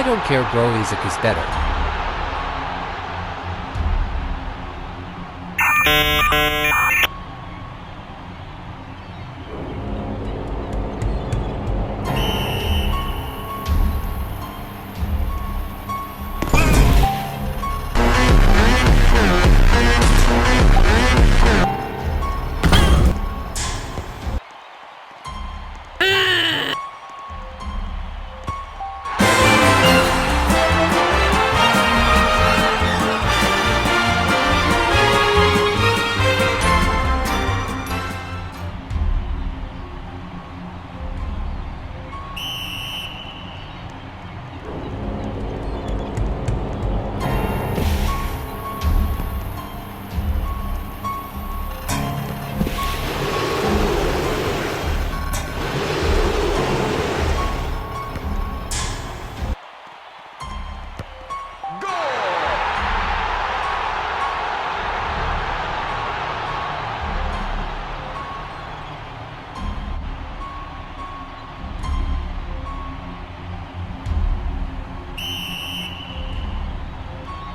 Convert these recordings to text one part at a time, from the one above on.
don't care bro, Isaac is better.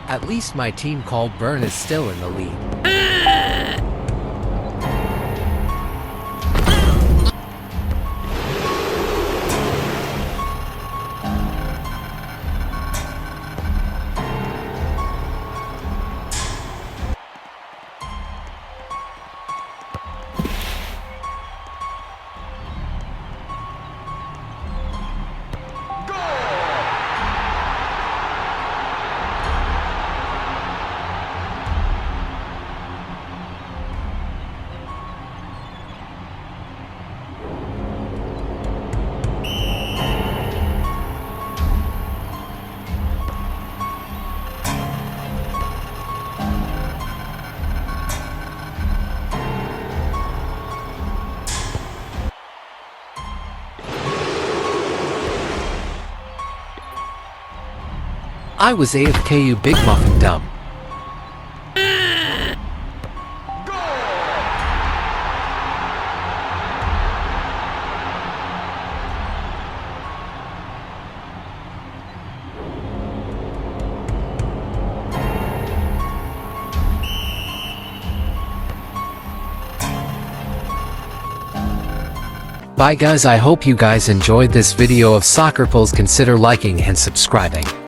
At least my team called Burn is still in the lead. I was AFK, you big muffin dumb. Bye guys, I hope you guys enjoyed this video of Soccer Pulls. Consider liking and subscribing.